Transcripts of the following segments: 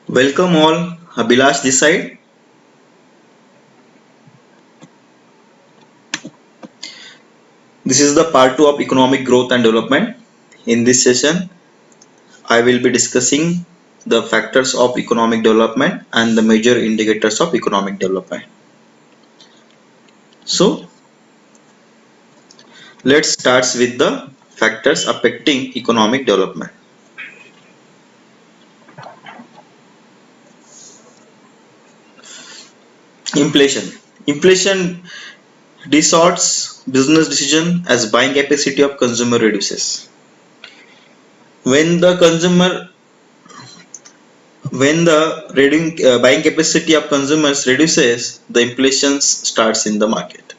Welcome all, Abhilash this side. This is the part 2 of economic growth and development. In this session, I will be discussing the factors of economic development and the major indicators of economic development. So, let's start with the factors affecting economic development. Inflation. Inflation distorts business decision as buying capacity of consumer reduces. When the consumer when the buying capacity of consumers reduces, the inflation starts in the market,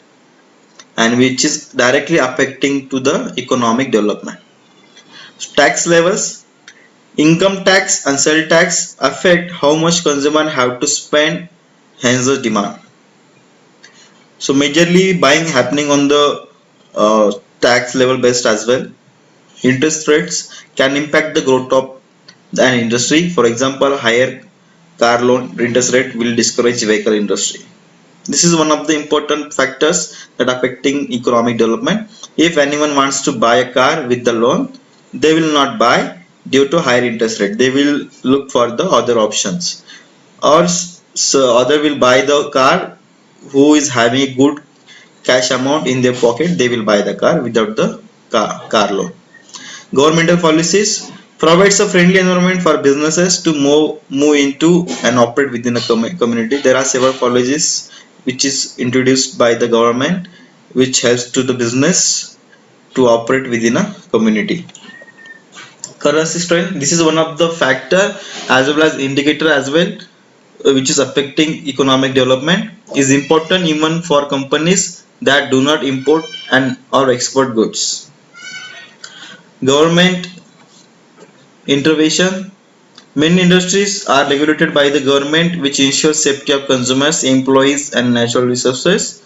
and which is directly affecting to the economic development. Tax levels, income tax and sales tax affect how much consumers have to spend, hence the demand. So majorly buying happening on the tax level based as well. Interest rates can impact the growth of an industry. For example, higher car loan interest rate will discourage vehicle industry. This is one of the important factors that affecting economic development. If anyone wants to buy a car with the loan, they will not buy due to higher interest rate. They will look for the other options, or so other will buy the car who is having a good cash amount in their pocket. They will buy the car without the car loan. Governmental policies provides a friendly environment for businesses to move into and operate within a community. There are several policies which is introduced by the government which helps to the business to operate within a community. Currency strength. This is one of the factor as well as indicator as well, which is affecting economic development. Is important even for companies that do not import and or export goods. Government intervention. Many industries are regulated by the government, which ensures safety of consumers, employees, and natural resources.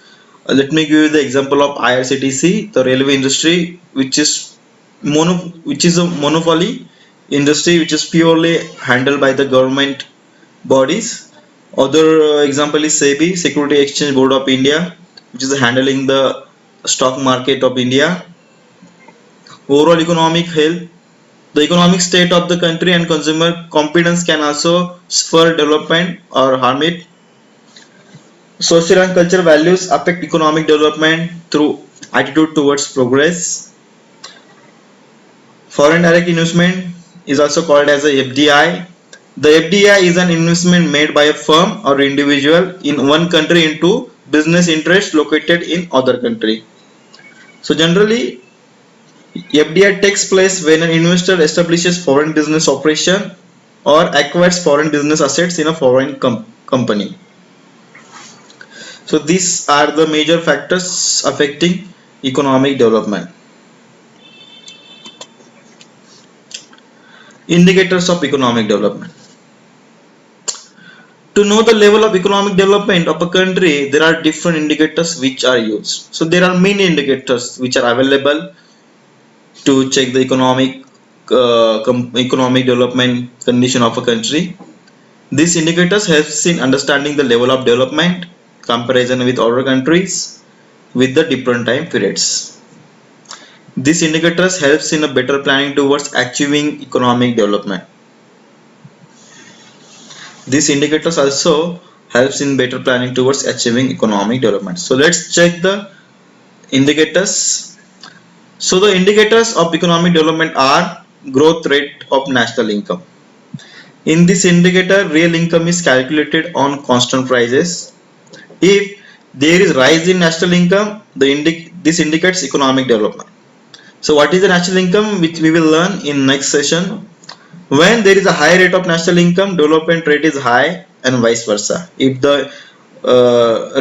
Let me give you the example of IRCTC, the railway industry, which is a monopoly industry, which is purely handled by the government bodies. Other example is SEBI, Security Exchange Board of India, which is handling the stock market of India. Overall economic health. The economic state of the country and consumer confidence can also spur development or harm it. Social and cultural values affect economic development through attitude towards progress. Foreign direct investment is also called as a FDI. The FDI is an investment made by a firm or individual in one country into business interest located in other country. So generally, FDI takes place when an investor establishes foreign business operation or acquires foreign business assets in a foreign company. So these are the major factors affecting economic development. Indicators of economic development. To know the level of economic development of a country, there are different indicators which are used. So there are many indicators which are available to check the economic development condition of a country. These indicators helps in understanding the level of development comparison with other countries with the different time periods. These indicators helps in a better planning towards achieving economic development. These indicators also helps in better planning towards achieving economic development. So let's check the indicators. So the indicators of economic development are growth rate of national income. In this indicator, real income is calculated on constant prices. If there is rise in national income, this indicates economic development. So what is the national income, which we will learn in next session. When there is a high rate of national income, development rate is high and vice versa. If the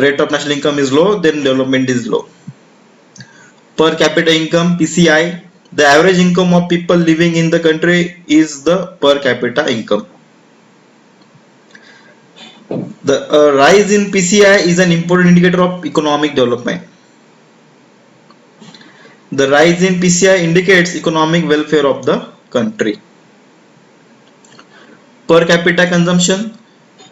rate of national income is low, then development is low. Per capita income, PCI, the average income of people living in the country is the per capita income. The rise in PCI is an important indicator of economic development. The rise in PCI indicates economic welfare of the country. per capita consumption.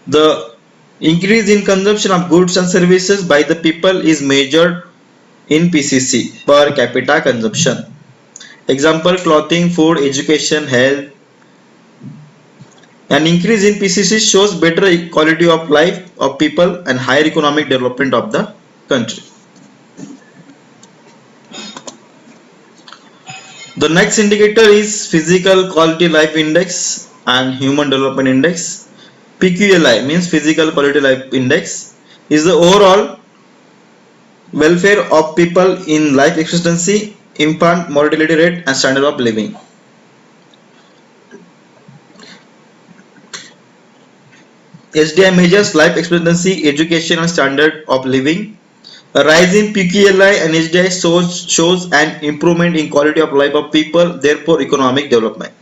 The increase in consumption of goods and services by the people is measured in PCC, per capita consumption. Example, clothing, food, education, health. An increase in PCC shows better quality of life of people and higher economic development of the country. The next indicator is Physical Quality Life Index and Human Development Index. PQLI means Physical Quality Life Index is the overall welfare of people in life expectancy, infant mortality rate and standard of living. HDI measures life expectancy, education and standard of living. A rise in PQLI and HDI shows an improvement in quality of life of people, therefore economic development.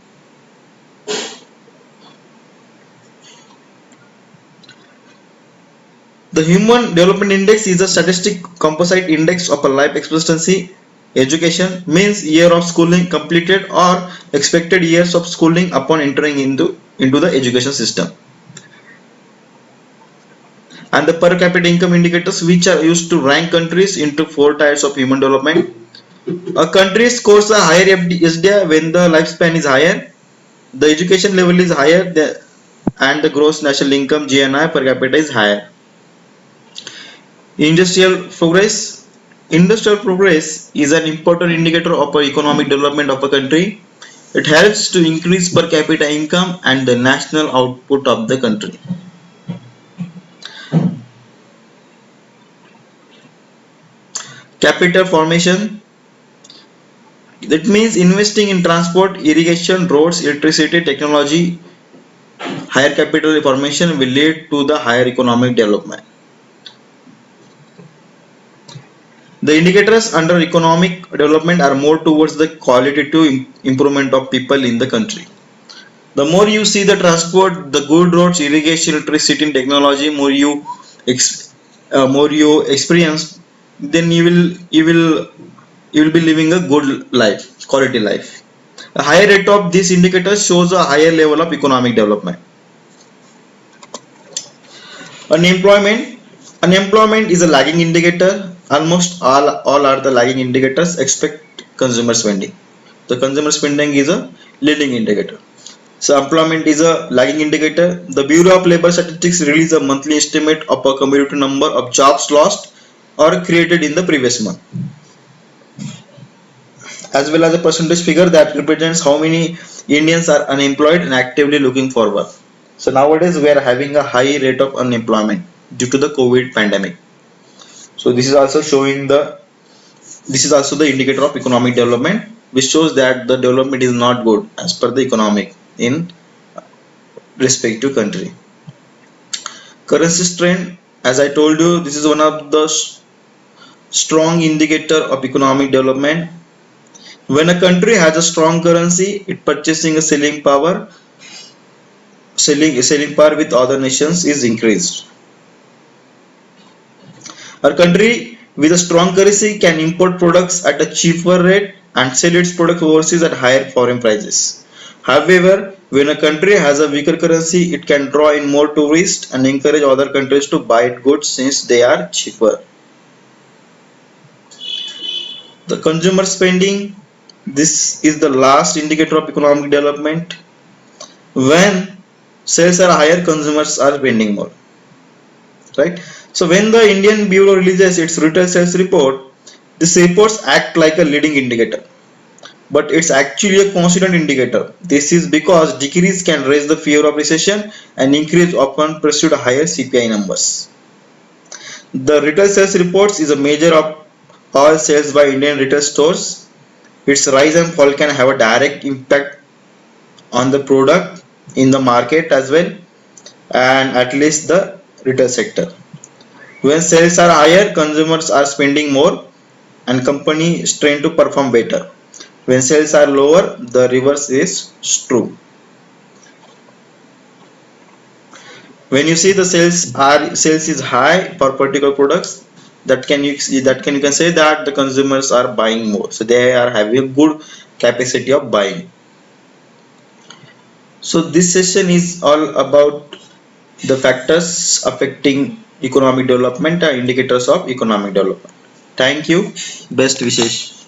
The Human Development Index is a statistic composite index of a life expectancy. Education means year of schooling completed or expected years of schooling upon entering into the education system. And the per capita income indicators, which are used to rank countries into 4 tiers of human development. A country scores a higher SDI when the lifespan is higher, the education level is higher, and the gross national income GNI per capita is higher. Industrial progress. Industrial progress is an important indicator of economic development of a country. It helps to increase per capita income and the national output of the country. Capital formation. That means investing in transport, irrigation, roads, electricity, technology. Higher capital formation will lead to the higher economic development. The indicators under economic development are more towards the qualitative improvement of people in the country. The more you see the transport, the good roads, irrigation, electricity, and technology, more you experience, then you will be living a good life, quality life. A higher rate of these indicators shows a higher level of economic development. Unemployment. Unemployment is a lagging indicator. Almost all are the lagging indicators except consumer spending. The consumer spending is a leading indicator. So employment is a lagging indicator. The Bureau of Labor Statistics releases a monthly estimate of a cumulative number of jobs lost or created in the previous month, as well as a percentage figure that represents how many Indians are unemployed and actively looking for work. So nowadays we are having a high rate of unemployment due to the COVID pandemic. So this is also the indicator of economic development, which shows that the development is not good as per the economic in respective country. Currency strength, as I told you, this is one of the strong indicator of economic development. When a country has a strong currency, it purchasing a selling power with other nations is increased. A country with a strong currency can import products at a cheaper rate and sell its products overseas at higher foreign prices. However, when a country has a weaker currency, it can draw in more tourists and encourage other countries to buy its goods since they are cheaper. The consumer spending, this is the last indicator of economic development. When sales are higher, consumers are spending more, right? So when the Indian Bureau releases its retail sales report, these reports act like a leading indicator, but it's actually a constant indicator. This is because decrease can raise the fear of recession and increase often pursued higher CPI numbers. The retail sales reports is a measure of all sales by Indian retail stores. Its rise and fall can have a direct impact on the product in the market as well, and at least the retail sector. When sales are higher, consumers are spending more and companies tend to perform better. When sales are lower, the reverse is true. When you see the sales is high for particular products, you can say that the consumers are buying more, so they are having a good capacity of buying. So this session is all about the factors affecting economic development and indicators of economic development. Thank you. Best wishes.